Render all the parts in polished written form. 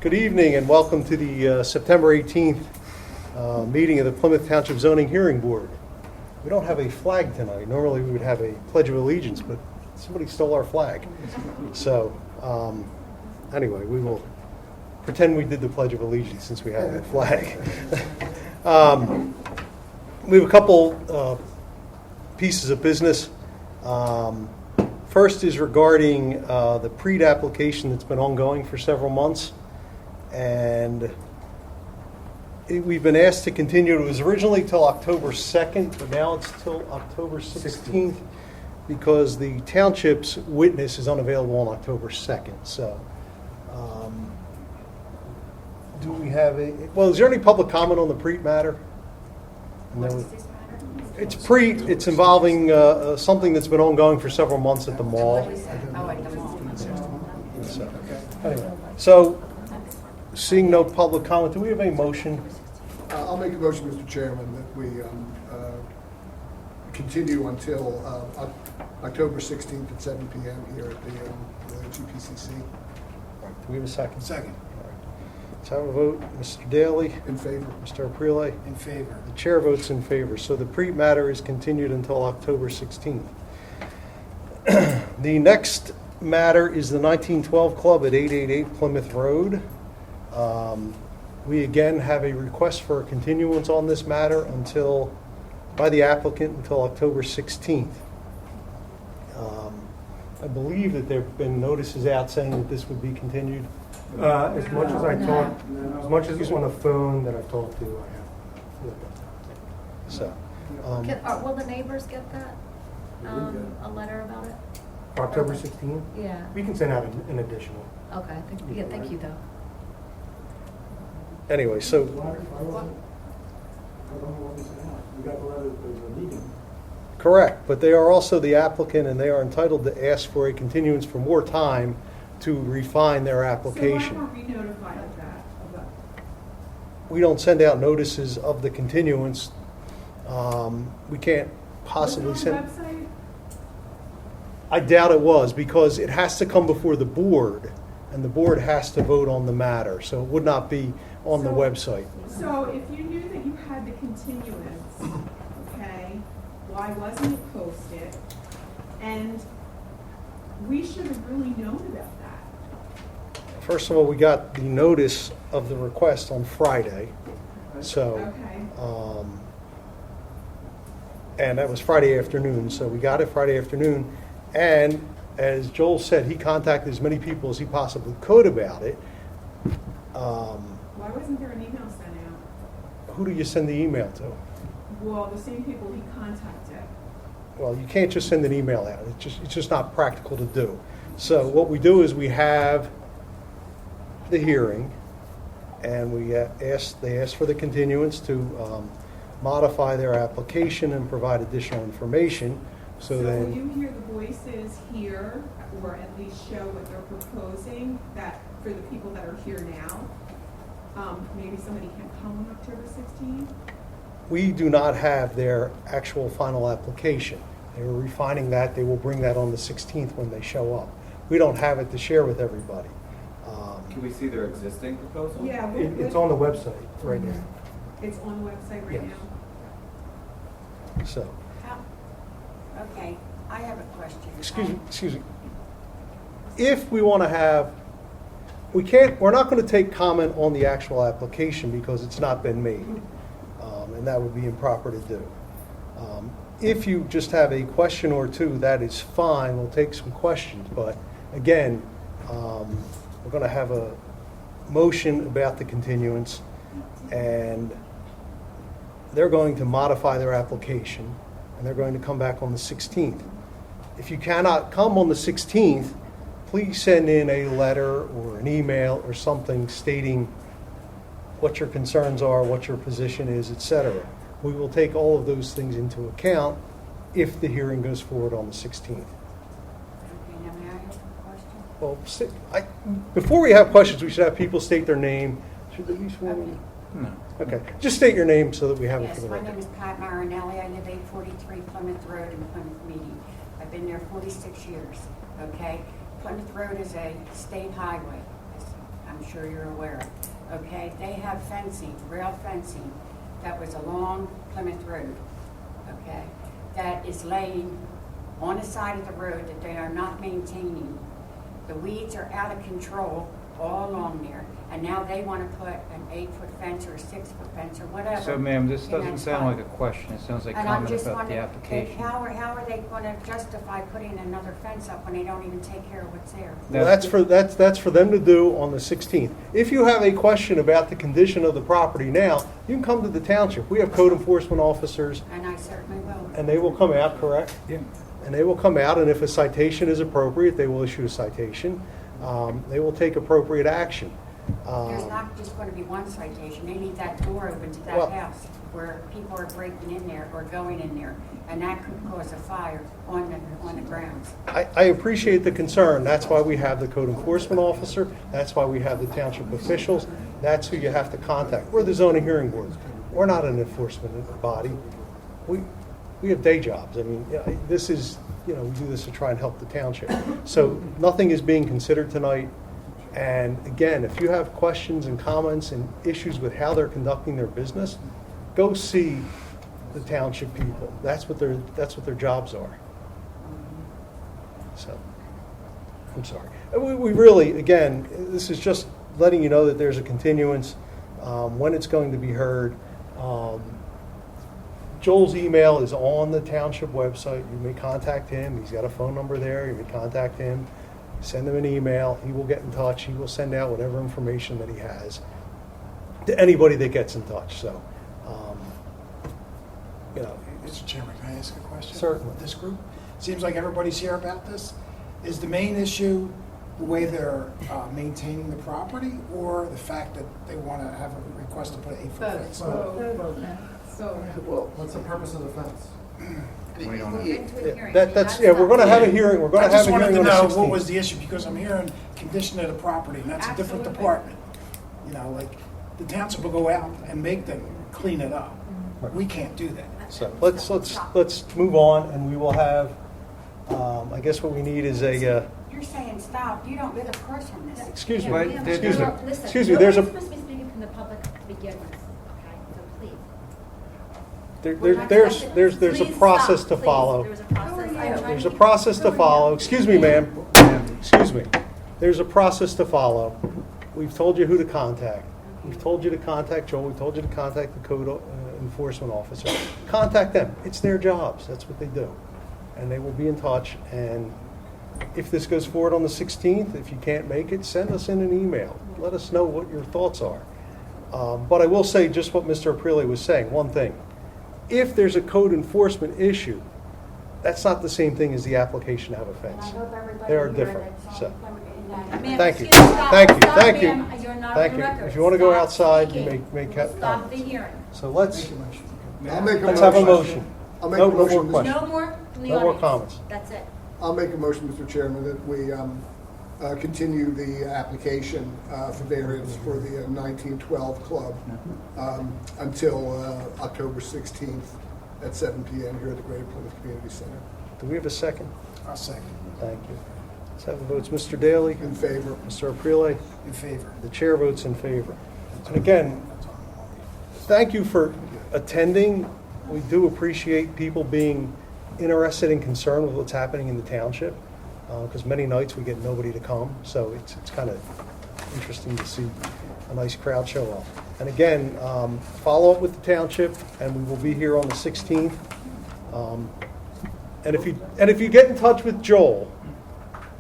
Good evening and welcome to the September 18th meeting of the Plymouth Township Zoning Hearing Board. We don't have a flag tonight. Normally we would have a Pledge of Allegiance, but somebody stole our flag. So anyway, we will pretend we did the Pledge of Allegiance since we have that flag. We have a couple pieces of business. First is regarding the PREED application that's been ongoing for several months. And we've been asked to continue. It was originally till October 2nd, but now it's till October 16th because the township's witness is unavailable on October 2nd. So do we have is there any public comment on the PREED matter? What is this matter? It's PREED. It's involving something that's been ongoing for several months at the mall. What is that? Oh, at the mall. So, anyway, so seeing no public comment, do we have a motion? I'll make a motion, Mr. Chairman, that we continue until October 16th at 7 p.m. here at the GPCC. Do we have a second? Second. Let's have a vote. Mr. Daly? In favor. Mr. Aprile? In favor. The chair votes in favor. So the PREED matter is continued until October 16th. The next matter is the 1912 Club at 888 Plymouth Road. We again have a request for a continuance on this matter by the applicant until October 16th. I believe that there have been notices out saying that this would be continued. As much as on the phone that I've talked to, I have. So, Will the neighbors get that? A letter about it? October 16th? Yeah. We can send out an additional. Okay. Thank you, though. anyway, so We got the letter that there's a meeting. correct, but they are also the applicant and they are entitled to ask for a continuance for more time to refine their application. So why weren't we notified of that? We don't send out notices of the continuance. We can't possibly Was it on send. the website? I doubt it was because it has to come before the board and the board has to vote on the matter. So it would not be on the website. So if you knew that you had the continuance, okay, why wasn't it posted? And we should have really known about that. First of all, we got the notice of the request on Friday. So, Okay. and that was Friday afternoon. So we got it Friday afternoon. And as Joel said, he contacted as many people as he possibly could about it. Why wasn't there an email sent out? Who do you send the email to? Well, the same people he contacted. Well, you can't just send an email out. It's just not practical to do. So what we do is we have the hearing, and they ask for the continuance to modify their application and provide additional information. So will then, you hear the voices here, or at least show what they're proposing, that for the people that are here now? Maybe somebody can come on October 16th? we do not have their actual final application. They were refining that. They will bring that on the 16th when they show up. We don't have it to share with everybody. Can we see their existing proposal? Yeah. It's on the website right now. It's on the website right Yes. now? So, Okay, I have a question. excuse me. If we want to have, we're not going to take comment on the actual application because it's not been made. And that would be improper to do. If you just have a question or two, that is fine. We'll take some questions. But again, we're going to have a motion about the continuance, and they're going to modify their application, and they're going to come back on the 16th. If you cannot come on the 16th, please send in a letter or an email or something stating what your concerns are, what your position is, etc. We will take all of those things into account if the hearing goes forward on the 16th. Okay, now may I ask a question? Well, before we have questions, we should have people state their name. Should they be sworn in? No. Okay, just state your name so that we have it for Yes, the my record. name is Pat Marinelli. I live 843 Plymouth Road in Plymouth Meeting. I've been there 46 years, okay? Plymouth Road is a state highway. I'm I'm sure you're aware. Okay, they have fencing, rail fencing, that was along Plymouth Road, okay? That is laying on the side of the road that they are not maintaining. The weeds are out of control all along there, and now they want to put an 8-foot fence or a 6-foot fence or whatever. So ma'am, this in doesn't that sound spot. like a question, it sounds like And I'm comment just about the wondering, application. how are they going to justify putting another fence up when they don't even take care of what's there? Well, that's for them to do on the 16th. If you have a question about the condition of the property now, you can come to the township. We have code enforcement officers, And I certainly will. and they will come out, correct? Yeah. And they will come out, and if a citation is appropriate, they will issue a citation. They will take appropriate action. There's not just going to be one citation. They need that door open to Well- that house where people are breaking in there or going in there, and that could cause a fire on the grounds. I appreciate the concern. That's why we have the code enforcement officer. That's why we have the township officials. That's who you have to contact. We're the zoning hearing board. We're not an enforcement body. We have day jobs. I mean, this is, we do this to try and help the township. So nothing is being considered tonight. And again, if you have questions and comments and issues with how they're conducting their business, go see the township people. That's what their jobs are. So, I'm sorry. We really, again, this is just letting you know that there's a continuance, when it's going to be heard. Joel's email is on the township website. You may contact him. He's got a phone number there. You may contact him. Send him an email. He will get in touch. He will send out whatever information that he has to anybody that gets in touch. So, Mr. Chairman, can I ask a question? Certainly. This group, seems like everybody's here about this. Is the main issue the way they're maintaining the property, or the fact that they want to have a request to put an 8-foot fence? Well, what's the purpose of the fence? We don't know. we're going to have a hearing. We're going I to have just a wanted hearing to on know the what was 16th. the issue, because I'm hearing condition of the property, and that's a different Absolutely. department. Like, the township will go out and make them clean it up. We can't do that. So let's move on, and we will have. I guess what we need is a. You're saying stop. You don't live across from this. Excuse me. But Excuse me. Listen, Excuse me. There's a. nobody's supposed to be speaking from the public to begin with, okay? So please. There's a Please process stop, to please. follow. There's a process. There's a process to follow. Excuse me, ma'am. Excuse me. There's a process to follow. We've told you who to contact. We've told you to contact Joel. We've told you to contact the code enforcement officer. Contact them. It's their jobs. That's what they do. And they will be in touch. And if this goes forward on the 16th, if you can't make it, send us in an email. Let us know what your thoughts are. But I will say just what Mr. Aprile was saying, one thing. If there's a code enforcement issue, that's not the same thing as the application to have a And fence. I hope everybody They are here different. that's So, on in that- Ma'am, thank you. excuse me, stop, Thank you. stop, Thank you. ma'am. You're not Thank on you. the record. If you want to go Stop outside, you speaking. make We'll stop the comments. hearing. So let's I'll make a let's have a motion. motion. I'll make No a more motion, Mr. questions. No more from the No more audience. comments. That's it. I'll make a motion, Mr. Chairman, that we continue the application for variance for the 1912 Club until October 16th at 7 p.m. here at the Greater Plymouth Community Center. Do we have a second? I'll second. Thank you. Let's have the votes. Mr. Daly, In favor. Mr. Aprile, In favor. the chair votes in favor. And again, thank you for attending. We do appreciate people being interested and concerned with what's happening in the township, because many nights we get nobody to come, so it's kind of interesting to see a nice crowd show up. And again, follow up with the township, and we will be here on the 16th. And if you get in touch with Joel,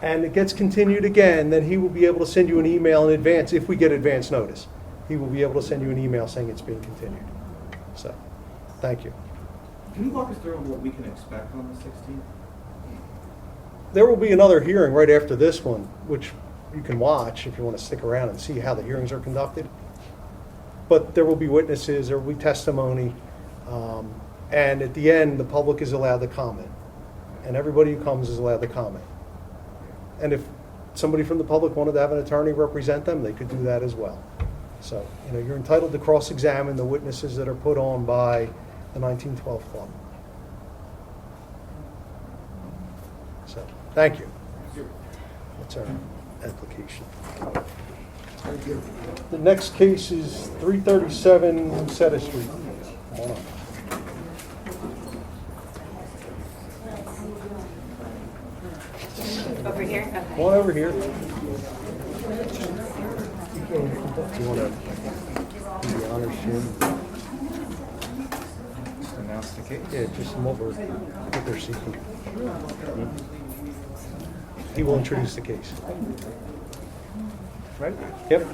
and it gets continued again, then he will be able to send you an email in advance if we get advance notice. He will be able to send you an email saying it's being continued. So, thank you. Can you walk us through what we can expect on the 16th? There will be another hearing right after this one, which you can watch if you want to stick around and see how the hearings are conducted. But there will be witnesses, there will be testimony, and at the end, the public is allowed to comment. And everybody who comes is allowed to comment. And if somebody from the public wanted to have an attorney represent them, they could do that as well. So, you're entitled to cross-examine the witnesses that are put on by the 1912 Club. So, thank you. That's our application. Thank you. The next case is 337 Lucetta Street. Come on up. Over here? Come Okay. on over here. You want to do the honors, Jim? Just announce the case. Yeah, just come over, what they're seeking. He will introduce the case. Right? Yep.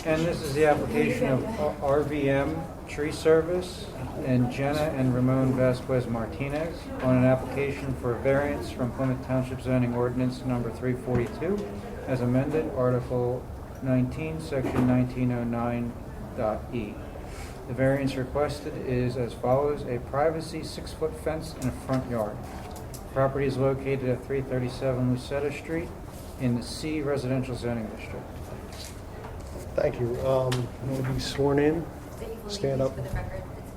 And this is the application of RVM Tree Service and Jenna and Ramon Vasquez Martinez on an application for variance from Plymouth Township zoning ordinance number 342 as amended, Article 19, Section 1909.e. The variance requested is as follows: a privacy 6-foot fence in a front yard. Property is located at 337 Lucetta Street in the C Residential Zoning District. Thank you. You want to be sworn in? Stand up. For the record, it's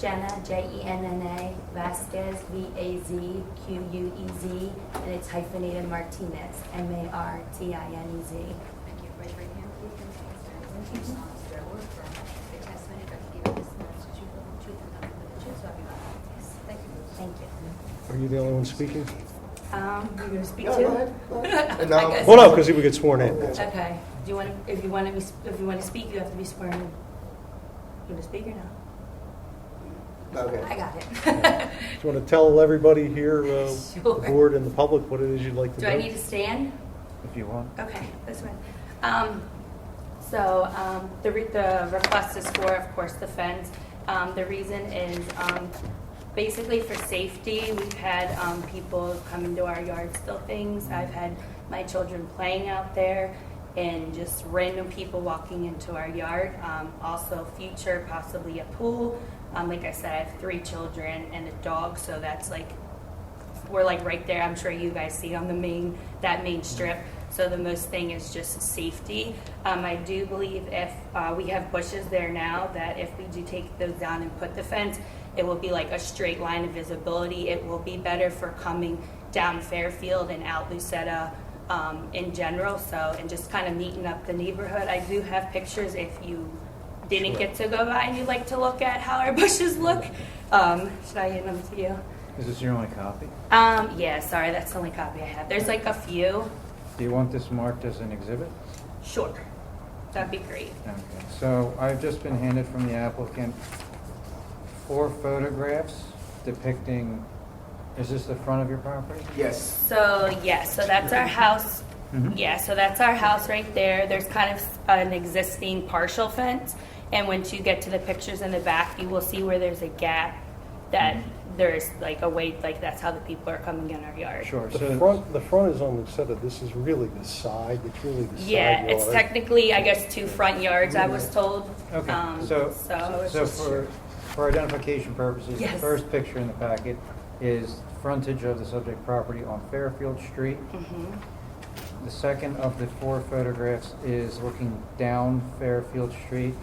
Jenna, Jenna, Vasquez, Vazquez, and it's hyphenated Martinez, Martinez. Thank you. Raise your right hand, please. You solemnly swear or affirm the testimony that you give in this matter is the truth, the whole truth, and nothing but the truth, so help you God. Yes. Thank you. Thank you. Are you the only one speaking? You're gonna speak Yeah, too? go ahead. Go ahead. I guess. Well, no, because he would get sworn in. That's all. Okay. Do you want to? If you want to speak, you have to be sworn in. You want to speak or no? Okay. I got it. Do you want to tell everybody here, the Sure. board and the public, what it is you'd like to do? Do I need to stand? If you want. Okay, that's fine. The request is for, of course, the fence. The reason is basically for safety. We've had people come into our yard steal things. I've had my children playing out there and just random people walking into our yard. Also future, possibly a pool. Like I said, I have 3 children and a dog, so that's like, we're like right there. I'm sure you guys see on that main strip. So the most thing is just safety. I do believe if we have bushes there now, that if we do take those down and put the fence, it will be like a straight line of visibility. It will be better for coming down Fairfield and out Lucetta in general. So, and just kind of neaten up the neighborhood. I do have pictures if you didn't get to go by and you'd like to look at how our bushes look. Should I hand them to you? Is this your only copy? Yeah, sorry, that's the only copy I have. There's like a few. Do you want this marked as an exhibit? Sure. That'd be great. Okay. So I've just been handed from the applicant 4 photographs depicting, is this the front of your property? Yes. So, yeah, so that's our house. Mhm. Yeah, so that's our house right there. There's kind of an existing partial fence. And once you get to the pictures in the back, you will see where there's a gap that there's like a way, like that's how the people are coming in our yard. Sure. The So front is on Lucetta. This is really the side. It's really the side Yeah, it's yard. technically, I guess, 2 front yards, I was told. Okay, So it's so just- for identification purposes, Yes. the first picture in the packet is frontage of the subject property on Fairfield Street. Mhm. The second of the 4 photographs is looking down Fairfield Street,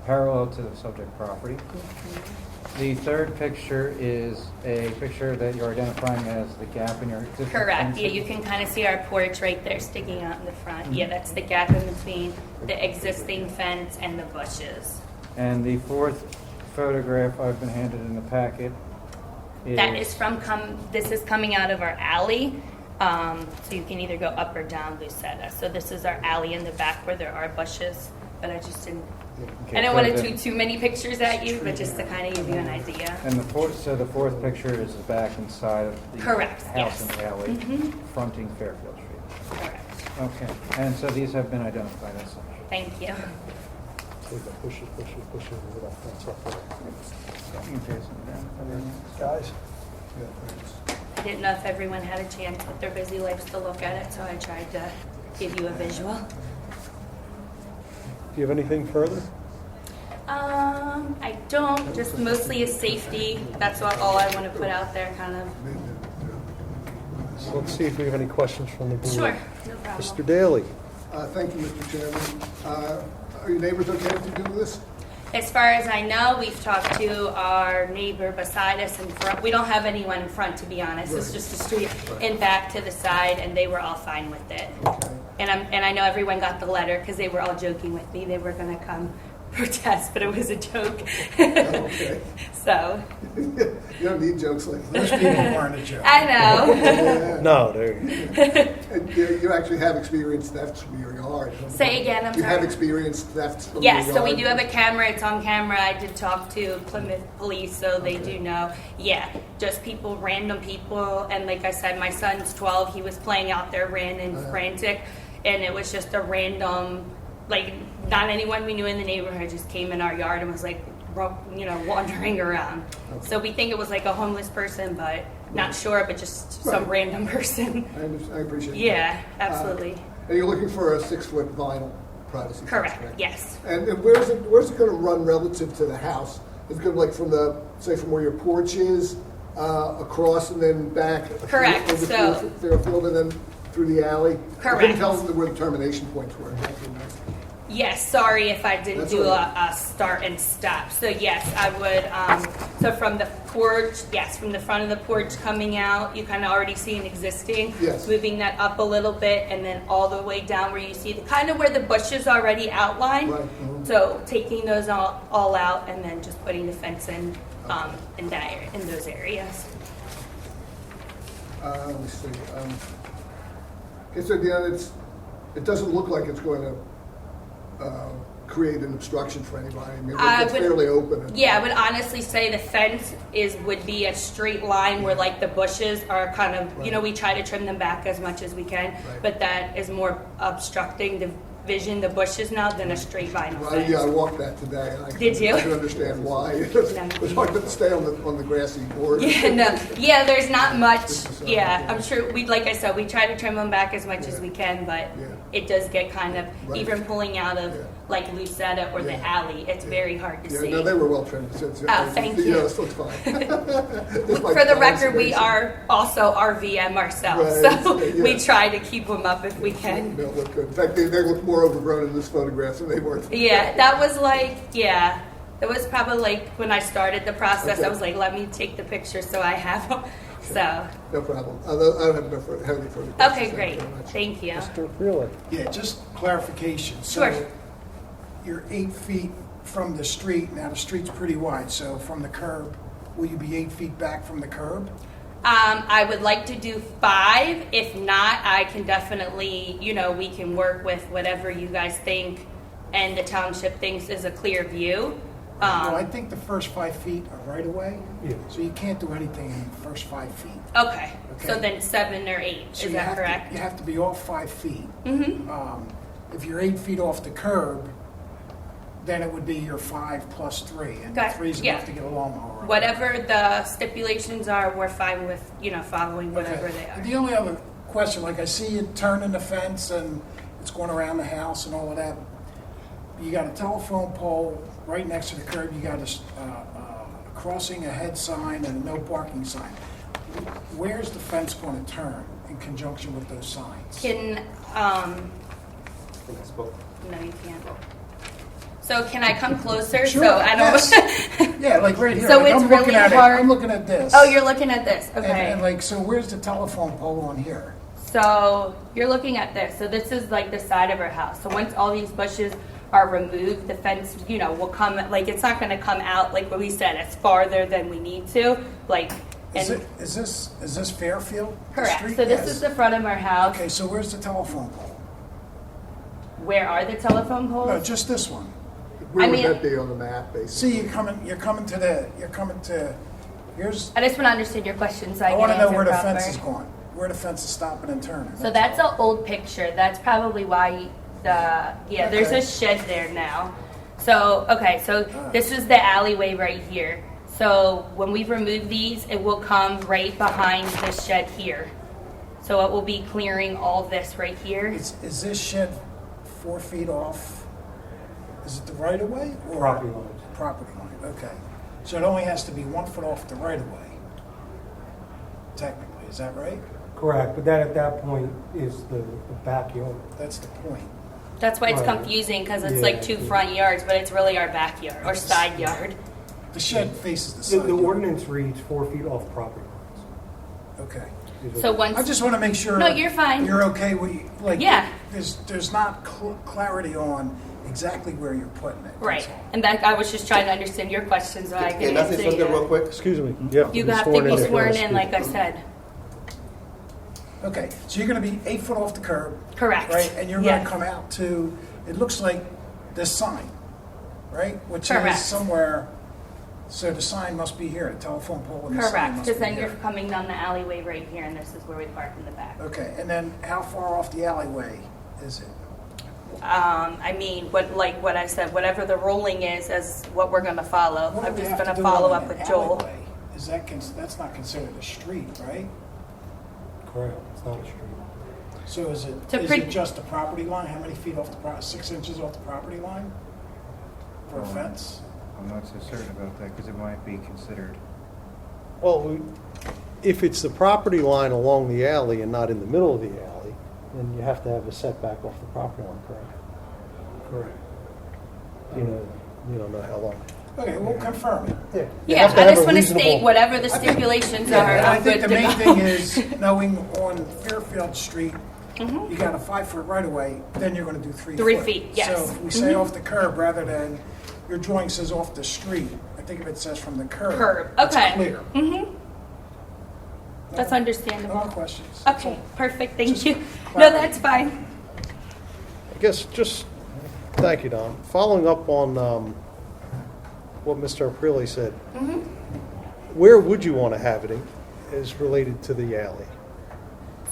parallel to the subject property. The third picture is a picture that you're identifying as the gap in your existing Correct, yeah, fencing. you can kind of see our porch right there sticking out in the front. Yeah, that's the gap in between the existing fence and the bushes. And the 4th photograph I've been handed in the packet is... That is this is coming out of our alley, so you can either go up or down Lucetta. So this is our alley in the back where there are bushes, but I just didn't, Okay, I don't so want to the- do too many pictures at you, but just to kind of give you an idea. And the fourth picture is the back and side of the Correct, house in yes. the alley, Mhm. fronting Fairfield Street. Correct, Okay, and so these have been identified as such. thank you. Take the bushes, with that fence up there. Okay, so Guys? I didn't know if everyone had a chance with their busy lives to look at it, so I tried to give you a visual. Do you have anything further? I don't, just mostly is safety. That's all I want to put out there, kind of. So let's see if we have any questions from the board. Sure, no problem. Mr. Daly? Thank you, Mr. Chairman. Are your neighbors okay if you do this? As far as I know, we've talked to our neighbor beside us in front. We don't have anyone in front, to be honest. It's Right. just a street and back to the side, and they were all fine with it. Okay. And I know everyone got the letter because they were all joking with me. They were going to come protest, but it was a joke. Okay. So, You don't need jokes like Those that. people weren't a joke. I know. Yeah. No, there you go. And you actually have experienced thefts from your yard. Say again, I'm You have sorry. experienced thefts from your yard? Yes, so we do have a camera. It's on camera. I did talk to Plymouth Police, so they do know. Yeah, just people, random people. And like I said, my son's 12. He was playing out there, ran and frantic. And it was just a random, like, not anyone we knew in the neighborhood just came in our yard and was like, wandering around. Okay. So we think it was like a homeless person, but not sure, but just some Right. random person. I appreciate that. Yeah, absolutely. And you're looking for a 6-foot vinyl privacy fence, Correct, yes. And where's it going to run relative to the house? Is it going to like from where your porch is, across and then back? Correct, Over so- through the field and then through the alley? I Correct. couldn't tell where the termination points were. Yes, sorry if I didn't That's do all right. a start and stop. So yes, I would, so from the porch, yes, from the front of the porch coming out, you kind of already see an existing. Yes. Moving that up a little bit and then all the way down where you see the, kind of where the bushes already outlined. Right, mhm. So taking those all out and then just putting the fence in in those areas. Let me see. Okay, so it doesn't look like it's going to create an obstruction for anybody. I mean, I it's would- fairly open. Yeah, I would honestly say the fence would be a straight line where like the bushes are kind of, we try to trim them back as much as we can, Right. but that is more obstructing the vision, the bushes now, than a straight vinyl Well, fence. yeah, I walked that today. And Did you? I can understand why. It's hard to stay on the grassy board. Yeah, there's not much, Just yeah, I'm sure, like I said, we try to trim them back as much as we can, but Yeah. it does get kind of, Right. even pulling out of Yeah. like Lucetta or the Yeah. alley, it's very hard to Yeah, see. no, they were well trimmed. Thank you. Yeah, so it's fine. Just my For the comments record, we basically. are also RVM ourselves, Right, so yeah. we try to keep them up if we can. They look good. In fact, they look more overgrown in this photograph than they were. Yeah, that was like, yeah, that was probably like when I started the process, Okay. I was like, let me take the picture so I have them. So, No problem. I don't have enough have any further questions. okay, Thank great. you very much. Thank you. Mr. Freeland. Yeah, just clarification. Sure. So you're 8 feet from the street. Now, the street's pretty wide, so from the curb, will you be 8 feet back from the curb? I would like to do 5. If not, I can definitely, we can work with whatever you guys think and the township thinks is a clear view. Well, I think the first 5 feet are right away, Yeah. so you can't do anything in the first 5 feet. Okay, so Okay. then 7 or 8, So is you that have correct? To, you have to be off 5 feet. Mm-hmm. If you're 8 feet off the curb, then it would be your 5 plus 3, and Okay, 3 is yeah. enough to get a lawnmower. Whatever the stipulations are, we're fine with, following whatever Okay. they are. The only other question, like I see you turning the fence and it's going around the house and all of that. You got a telephone pole right next to the curb. You got a crossing ahead sign and a no parking sign. Where's the fence going to turn in conjunction with those signs? Can, no, you can't. So can I come closer? Sure, So I don't. yes. Yeah, like right here. So Like, it's I'm looking really at hard- it. I'm looking at this. Oh, you're looking at this, And, okay. and so where's the telephone pole on here? So you're looking at this. So this is like the side of our house. So once all these bushes are removed, the fence, will come, like it's not gonna come out, like what we said, it's farther than we need to, like, Is and, this Fairfield? the correct. street? So this Yes. is the front of our house. Okay, so where's the telephone pole? Where are the telephone poles? No, just this one. Where I would mean- that be on the map, basically? See, you're coming to, here's, I just wanna understand your question so I I can wanna know answer where the proper. fence is going, where the fence is stopping and turning. So that's that's all. an old picture. That's probably why there's Okay. a shed there now. So, okay, so this is the alleyway right here. So when we remove these, it will come right behind this shed here. So it will be clearing all this right here. Is this shed 4 feet off? Is it the right of way? or Property lines. Property line, okay. So it only has to be 1 foot off the right of way, technically, is that right? Correct, but that at that point is the backyard. That's the point. That's why it's Right. confusing, because it's Yeah. like two front yards, but it's really our backyard, or side yard. The shed faces the The side. the yard. ordinance reads 4 feet off property lines. Okay. So once. I just want to make sure. No, you're fine. You're okay with, like. Yeah. There's not clarity on exactly where you're putting it. that's Right, all. and that, I was just trying to understand your questions, so I can Can I say answer something real you. quick? Excuse me, you have to You be have to sworn in. be if you wanna sworn in, speak. like I said. Okay, so you're going to be 8 foot off the curb. Correct. Right, and you're going Yes. to come out to, it looks like this sign, right? Which Correct. is somewhere, so the sign must be here, the telephone pole and the sign Correct, must because be then here. you're coming down the alleyway right here, and this is where we park in the back. Okay, and then how far off the alleyway is it? I mean, what I said, whatever the ruling is what we're gonna follow. What do I'm we just have to gonna do follow on up an with Joel. alleyway? Is that, that's not considered a street, right? Correct, it's not a street. So is To it pre- just the property line? How many feet off the 6 inches off the property line for a fence? I'm not so certain about that, because it might be considered. Well, if it's the property line along the alley and not in the middle of the alley, then you have to have a setback off the property line, correct? Correct. You don't know how long. Okay, we'll confirm it. Yeah. You Yeah, have to I have just a wanna state reasonable- whatever the stipulations are, And I I'm think good the to main go. thing is knowing on Fairfield Street, you got a 5 foot right of way, then you're going to do 3 3 foot. feet, yes. So if we say off the curb rather than your drawing says off the street, I think if it says from the curb, Curb, it's okay. clear. That's No understandable. more questions. Okay, perfect, thank Just you. No, clarity. that's fine. I guess just, thank you, Don. Following up on what Mr. Aprile said, where would you want to have it is related to the alley?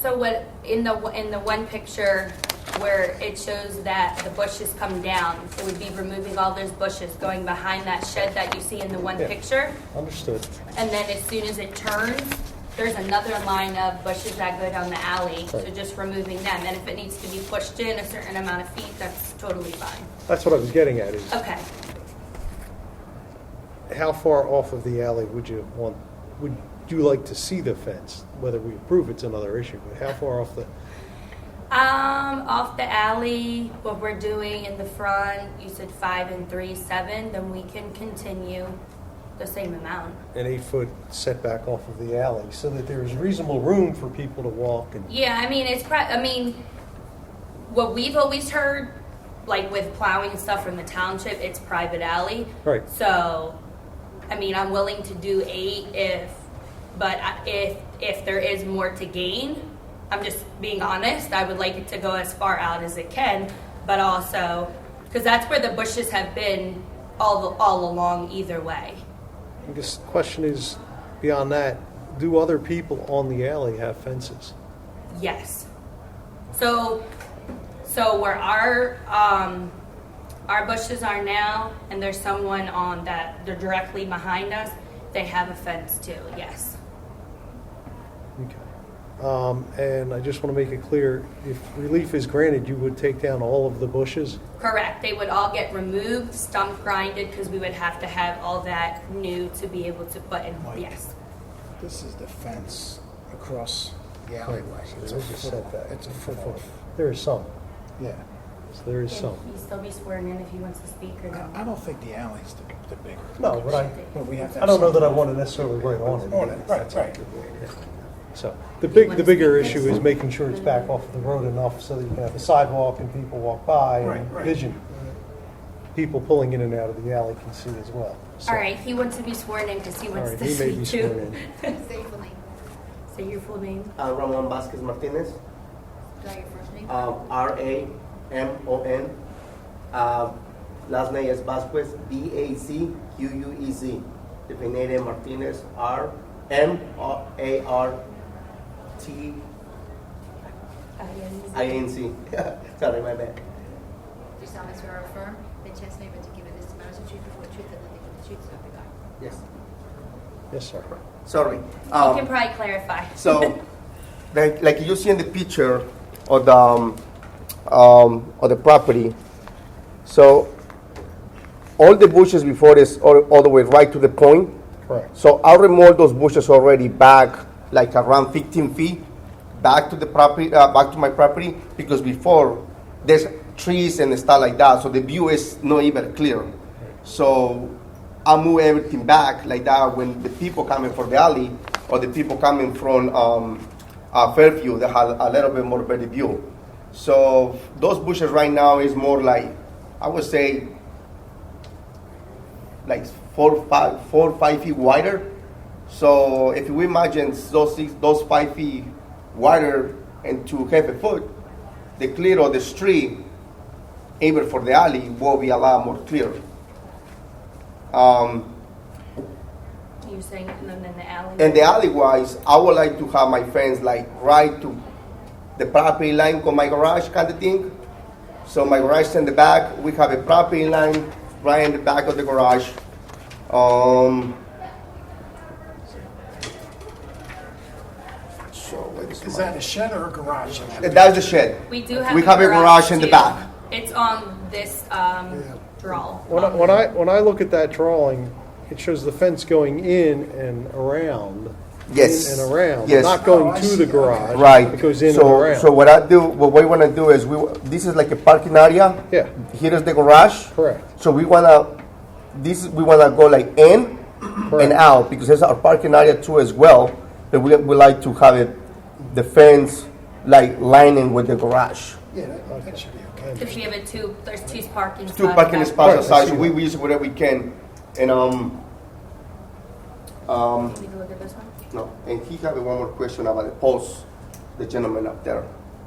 So what, in the one picture where it shows that the bushes come down, it would be removing all those bushes, going behind that shed that you see in the one Yeah. picture. Understood. And then as soon as it turns, there's another line of bushes that go down the alley, so Right. just removing them. And if it needs to be pushed in a certain amount of feet, that's totally fine. That's what I was getting at is, Okay. how far off of the alley would you like to see the fence? Whether we approve it's another issue, but how far off the, Off the alley, what we're doing in the front, you said 5 and 3, 7, then we can continue the same amount. an 8-foot setback off of the alley so that there's reasonable room for people to walk and, Yeah, I mean, what we've always heard, like with plowing and stuff from the township, it's private alley. Right. So, I mean, I'm willing to do 8 if there is more to gain. I'm just being honest. I would like it to go as far out as it can, but also, because that's where the bushes have been all along either way. I guess the question is, beyond that, do other people on the alley have fences? Yes. So where our bushes are now, and there's someone on that, they're directly behind us, they have a fence too, yes. Okay. And I just want to make it clear, if relief is granted, you would take down all of the bushes? Correct, they would all get removed, stump grinded, because we would have to have all that new to be able to put in, yes. This is the fence across the alleyway. It's a There is a foot setback. off. It's a foot off. There is some. Yeah. So there is Can some. he still be sworn in if he wants to speak or no? I don't think the alley's the bigger. No, but But we have to I don't know have that I want to necessarily write on it. On it, right. So the bigger issue is making sure it's back off of the road enough so that you can have a sidewalk and people walk by and Right. vision. People pulling in and out of the alley can see as well. So- All right, he wants to be sworn in because he All wants right, to he may be speak sworn too. in. Say your full name. Say your full name. Ramon Vasquez Martinez, Spell your first name. Ramon. Last name is Vasquez, Bacquez. Definition Martinez, Martinez. Sorry, my bad. Do you solemnly swear or affirm that testimony about to give in this matter is the truth, the whole truth, and nothing but the truth, so help you God? Yes. Yes, sir. Sorry. You can probably clarify. So, like you see in the picture of the property, so all the bushes before is all the way right to the point. Correct. So I'll remove those bushes already back, like around 15 feet, back to the property, back to my property, because before there's trees and stuff like that, so the view is not even clear. So I move everything back like that when the people coming from the alley or the people coming from Fairview, they have a little bit more better view. So those bushes right now is more like, I would say, like 4 or 5 feet wider. So if we imagine those 5 feet wider and to half a foot, the clear of the street, even for the alley, will be a lot more clear. You're saying, and then in the alley? And the alley-wise, I would like to have my fence like right to the property line of my garage kind of thing. So my garage is in the back. We have a property line right in the back of the garage. So what Is that a shed or a garage? that's the shed. We do have. We a have a garage in the too. back. It's on this, draw. When I look at that drawing, it shows the fence going in and around. Yes. In and around, Yes. not going Oh, I to see. the garage. Right. It goes in so, and around. So what we want to do is this is like a parking area. Yeah. Here is the garage. Correct. So we wanna go like in and out because there's our parking area too as well. But we like to have it, the fence like lining with the garage. Yeah, that should be okay. If you have there's two parking spots. Two parking back. spots Right, I aside, see so we that. use whatever we can. And Can we look at this one? no, and he have one more question about the post, the gentleman up there.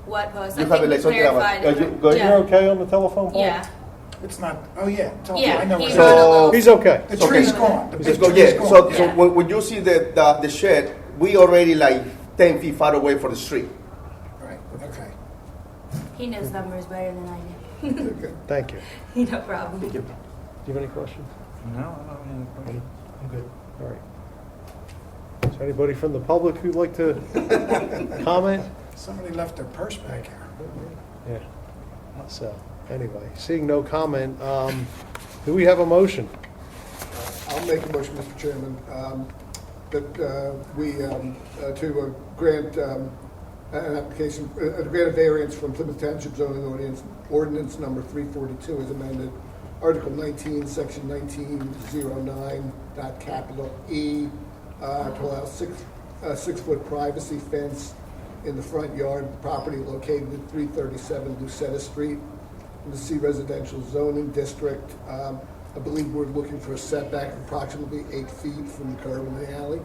What post? You I have think like we something about- clarified. you go ahead. Yeah. You're okay on the telephone pole? Yeah. It's not, oh yeah, Yeah, I know he where brought it a is. little- He's okay. The tree's gone. The Just big go, tree's yeah. gone. So Yeah. when you see the shed, we already like 10 feet far away from the street. Right, okay. He knows numbers better than I do. Thank you. No problem. Do you have any questions? No, I don't have any questions. I'm good. All right. Is there anybody from the public who'd like to comment? Somebody left their purse back here. Yeah. So, anyway, seeing no comment, do we have a motion? I'll make a motion, Mr. Chairman, that we, to grant an application, grant a variance from Plymouth Township zoning ordinance number 342 as amended, Article 19, Section 1909, capital E, to allow 6-foot privacy fence in the front yard of the property located at 337 Lucetta Street in the C residential zoning district. I believe we're looking for a setback of approximately 8 feet from the curb in the alley.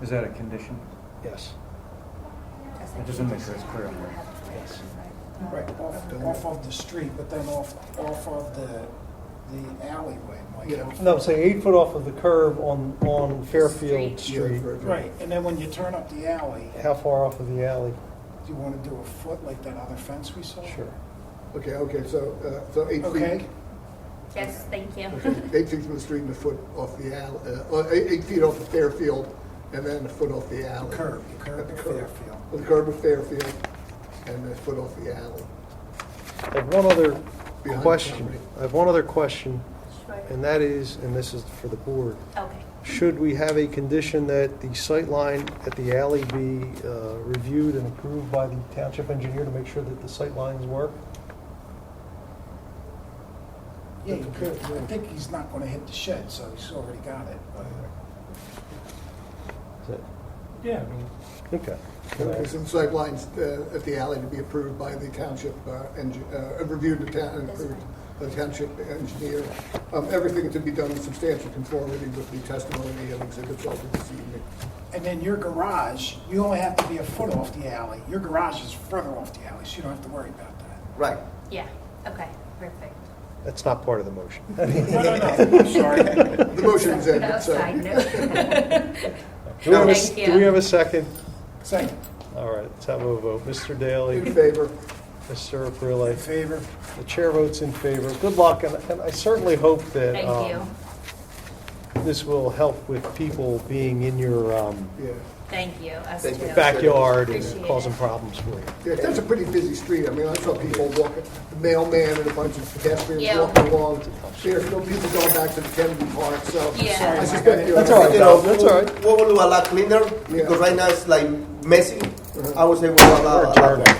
Is that a condition? Yes. I just want to make sure it's clear on there. Yes. Right, off of the street, but then off of the alleyway, Mike. Yeah. No, say 8 foot off of the curb on Fairfield Street. Right, and then when you turn up the alley, How far off of the alley? do you want to do a foot like that other fence we saw? Sure. Okay, so 8 Okay. feet. Yes, thank you. 8 feet from the street and a foot off the alley, 8 feet off of Fairfield, and then a foot off the alley. The curb At of the curb. Fairfield. The curb of Fairfield, and a foot off the alley. I have one other Behind the question. property. I have one other question, and that is, and this is for the board. Okay. Should we have a condition that the sight line at the alley be reviewed and approved by the township engineer to make sure that the sight lines work? Yeah, you could. I think he's not going to hit the shed, so he's already got it. but- Is it- Yeah, I mean, Okay. There's some sight lines at the alley to be approved by the township, reviewed the town, and approved by the township engineer. Everything to be done in substantial conformity with the testimony and exhibits offered this evening. And then your garage, you only have to be a foot off the alley. Your garage is further off the alley, so you don't have to worry about that. Right. Yeah, okay, perfect. That's not part of the motion. No, I'm sorry. The motion's That ended, was so. side note. Do we have a- Thank you. Do we have a second? Second, All right, let's have a vote. Mr. Daly, In favor. Mr. in Aprile, favor? the chair votes in favor. Good luck, and I certainly hope that Thank you. this will help with people being in your Yeah. Thank you, us Thank you. too. backyard and Appreciate causing it. problems for you. Yeah, that's a pretty busy street. I mean, I saw people walking, the mailman and a bunch of pedestrians Yeah. walking along. There's no people going back to the Kennedy Park, so Yeah. I suspect you're. That's all right, You know, That's all right. we will do a lot cleaner Yeah. because right now it's like messy. I would say we'll do a lot. We're adjourned.